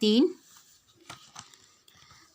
3।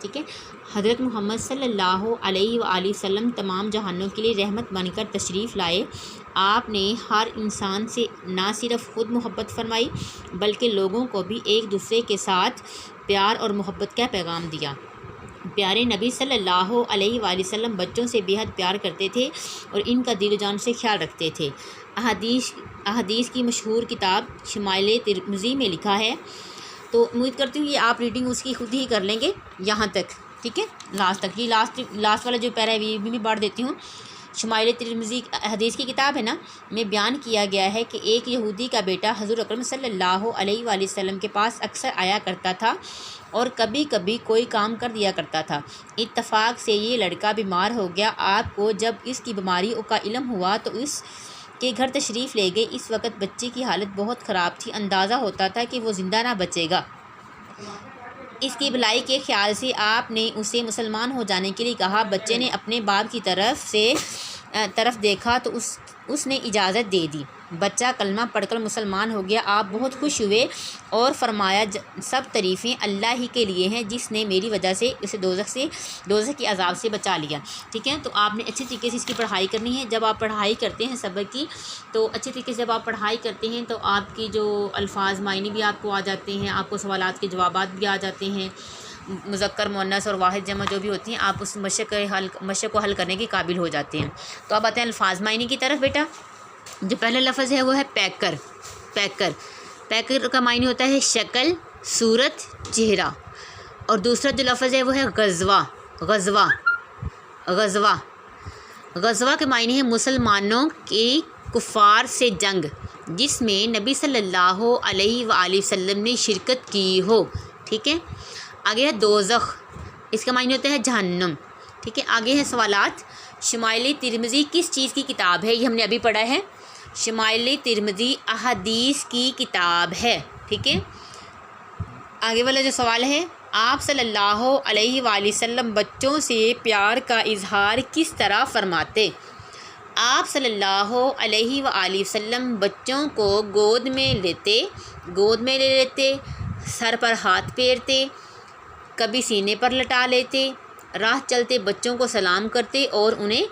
ٹھیک ہے. حضرت محمد صلی اللہ علیہ وآلہ وسلم تمام جہانوں کے لیے رحمت بن کر تشریف لائے. آپ نے ہر انسان سے نہ صرف خود محبت فرمائی بلکہ لوگوں کو بھی ایک دوسرے کے ساتھ پیار اور محبت کا پیغام دیا. پیارے نبی صلی اللہ علیہ وآلہ وسلم بچوں سے بے حد پیار کرتے تھے اور ان کا دل و جان سے خیال رکھتے تھے. احادیث کی مشہور کتاب شمائل ترمذی میں لکھا ہے. تو امید کرتی ہوں یہ آپ ریڈنگ اس کی خود ہی کر لیں گے یہاں تک. ٹھیک ہے, لاسٹ تک. یہ لاسٹ والا جو پیرا ہے یہ بھی پڑھ دیتی ہوں. شمائل ترمذی حدیث کی کتاب ہے نا, میں بیان کیا گیا ہے کہ ایک یہودی کا بیٹا حضور اکرم صلی اللہ علیہ وآلہ وسلم کے پاس اکثر آیا کرتا تھا اور کبھی کبھی کوئی کام کر دیا کرتا تھا. اتفاق سے یہ لڑکا بیمار ہو گیا. آپ کو جب اس کی بیماری کا علم ہوا تو اس کے گھر تشریف لے گئے. اس وقت بچے کی حالت بہت خراب تھی. اندازہ ہوتا تھا کہ وہ زندہ نہ بچے گا. اس کی بھلائی کے خیال سے آپ نے اسے مسلمان ہو جانے کے لیے کہا. بچے نے اپنے باپ کی طرف دیکھا تو اس نے اجازت دے دی. بچہ کلمہ پڑھ کر مسلمان ہو گیا. آپ بہت خوش ہوئے اور فرمایا سب تعریفیں اللہ ہی کے لیے ہیں جس نے میری وجہ سے اسے دوزخ کی عذاب سے بچا لیا. ٹھیک ہے, تو آپ نے اچھی طریقے سے اس کی پڑھائی کرنی ہے. جب آپ پڑھائی کرتے ہیں سبق کی تو اچھی طریقے سے جب آپ پڑھائی کرتے ہیں تو آپ کی جو الفاظ معنی بھی آپ کو آ جاتے ہیں, آپ کو سوالات کے جوابات بھی آ جاتے ہیں. مذکر مؤنث اور واحد جمع جو بھی ہوتی ہیں آپ اس مشق کو حل کرنے کے قابل ہو جاتے ہیں. تو اب آتے ہیں الفاظ معنی کی طرف. بیٹا جو پہلا لفظ ہے وہ ہے پیکر. پیکر کا معنی ہوتا ہے شکل, صورت, چہرہ. اور دوسرا جو لفظ ہے وہ ہے غزوہ کے معنی ہے مسلمانوں کی کفار سے جنگ جس میں نبی صلی اللہ علیہ وآلہ وسلم نے شرکت کی ہو. ٹھیک ہے, آگے ہے دوزخ, اس کا معنی ہوتا ہے جہنم. ٹھیک ہے, آگے ہے سوالات. شمائل ترمذی کس چیز کی کتاب ہے؟ یہ ہم نے ابھی پڑھا ہے. شمائل ترمذی احادیث کی کتاب ہے. ٹھیک ہے, آگے والا جو سوال ہے, آپ صلی اللہ علیہ وآلہ وسلم بچوں سے پیار کا اظہار کس طرح فرماتے؟ آپ صلی اللہ علیہ وآلہ وسلم بچوں کو گود میں لے لیتے, سر پر ہاتھ پھیرتے, کبھی سینے پر لٹا لیتے, راہ چلتے بچوں کو سلام کرتے اور انہیں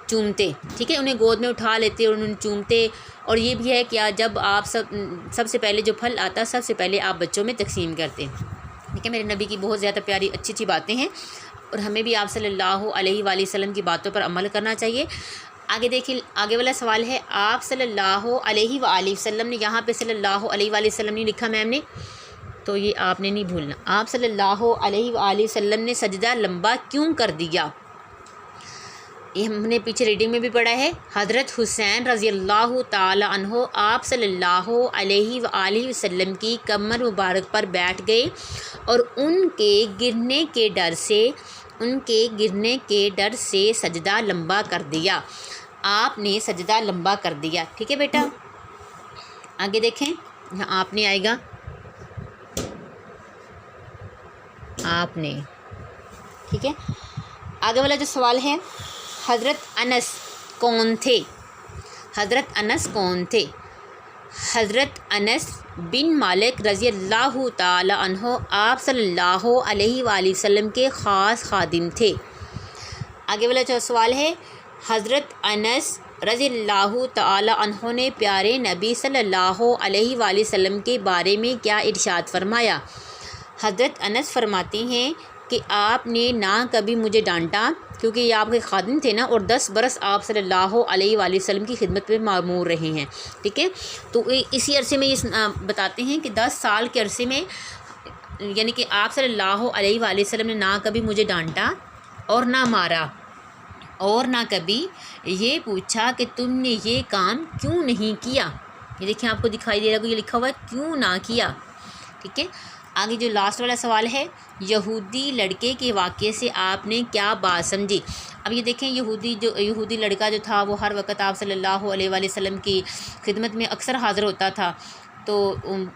چومتے. ٹھیک ہے, انہیں گود میں اٹھا لیتے اور انہیں چومتے. اور یہ بھی ہے کہ جب آپ سب سے پہلے جو پھل آتا سب سے پہلے آپ بچوں میں تقسیم کرتے. ٹھیک ہے, میرے نبی کی بہت زیادہ پیاری اچھی باتیں ہیں اور ہمیں بھی آپ صلی اللہ علیہ وآلہ وسلم کی باتوں پر عمل کرنا چاہیے. آگے دیکھیں, آگے والا سوال ہے, آپ صلی اللہ علیہ وآلہ وسلم نے, یہاں پہ صلی اللہ علیہ وآلہ وسلم نہیں لکھا میم نے, تو یہ آپ نے نہیں بھولنا. آپ صلی اللہ علیہ وآلہ وسلم نے سجدہ لمبا کیوں کر دیا؟ یہ ہم نے پیچھے ریڈنگ میں بھی پڑھا ہے. حضرت حسین رضی اللہ تعالی عنہ آپ صلی اللہ علیہ وآلہ وسلم کی کمر مبارک پر بیٹھ گئے اور ان کے گرنے کے ڈر سے سجدہ لمبا کر دیا. آپ نے سجدہ لمبا کر دیا. ٹھیک ہے بیٹا, آگے دیکھیں, یہاں آپ نے آئے گا, آپ نے. ٹھیک ہے, آگے والا جو سوال ہے, حضرت انس کون تھے؟ حضرت انس بن مالک رضی اللہ تعالی عنہ آپ صلی اللہ علیہ وآلہ وسلم کے خاص خادم تھے. آگے والا جو سوال ہے, حضرت انس رضی اللہ تعالی عنہ نے پیارے نبی صلی اللہ علیہ وآلہ وسلم کے بارے میں کیا ارشاد فرمایا؟ حضرت انس فرماتے ہیں کہ آپ نے نہ کبھی مجھے ڈانٹا کیونکہ یہ آپ کے خادم تھے نا, اور 10 برس آپ صلی اللہ علیہ وآلہ وسلم کی خدمت میں معمور رہے ہیں. ٹھیک ہے, تو اسی عرصے میں یہ بتاتے ہیں کہ 10 سال کے عرصے میں یعنی کہ آپ صلی اللہ علیہ وآلہ وسلم نے نہ کبھی مجھے ڈانٹا اور نہ مارا اور نہ کبھی یہ پوچھا کہ تم نے یہ کام کیوں نہیں کیا. یہ دیکھیں آپ کو دکھائی دے رہا ہے, یہ لکھا ہوا ہے کیوں نہ کیا. ٹھیک ہے, آگے جو لاسٹ والا سوال ہے, یہودی لڑکے کے واقعے سے آپ نے کیا بات سمجھی؟ اب یہ دیکھیں, یہودی لڑکا جو تھا وہ ہر وقت آپ صلی اللہ علیہ وآلہ وسلم کی خدمت میں اکثر حاضر ہوتا تھا. تو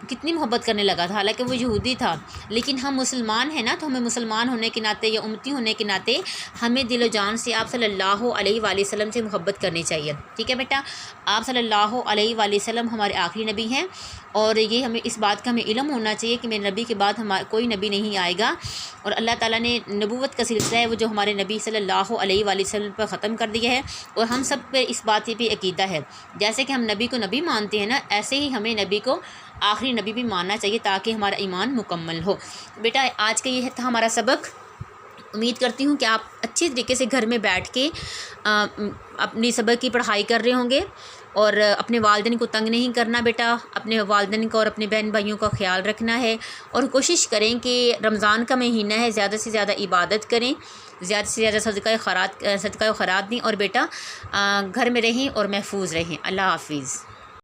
کتنی محبت کرنے لگا تھا، حالانکہ وہ یہودی تھا، لیکن ہم مسلمان ہیں نا، تو ہمیں مسلمان ہونے کے ناطے یا امتی ہونے کے ناطے ہمیں دل و جان سے آپ صلی اللہ علیہ وآلہ وسلم سے محبت کرنی چاہیے، ٹھیک ہے بیٹا۔ آپ صلی اللہ علیہ وآلہ وسلم ہمارے آخری نبی ہیں، اور یہ ہمیں اس بات کا ہمیں علم ہونا چاہیے کہ میرے نبی کے بعد کوئی نبی نہیں آئے گا، اور اللہ تعالیٰ نے نبوت کا سلسلہ ہے وہ جو ہمارے نبی صلی اللہ علیہ وآلہ وسلم پر ختم کر دیا ہے، اور ہم سب پہ اس بات پہ عقیدہ ہے، جیسے کہ ہم نبی کو نبی مانتے ہیں نا، ایسے ہی ہمیں نبی کو آخری نبی بھی ماننا چاہیے تاکہ ہمارا ایمان مکمل ہو۔ بیٹا آج کا یہ تھا ہمارا سبق، امید کرتی ہوں کہ آپ اچھی طریقے سے گھر میں بیٹھ کے اپنی سبق کی پڑھائی کر رہے ہوں گے، اور اپنے والدین کو تنگ نہیں کرنا بیٹا، اپنے والدین کو اور اپنے بہن بھائیوں کا خیال رکھنا ہے، اور کوشش کریں کہ رمضان کا مہینہ ہے، زیادہ سے زیادہ عبادت کریں، زیادہ سے زیادہ صدقہ و خیرات دیں، اور بیٹا گھر میں رہیں اور محفوظ رہیں۔ اللہ حافظ۔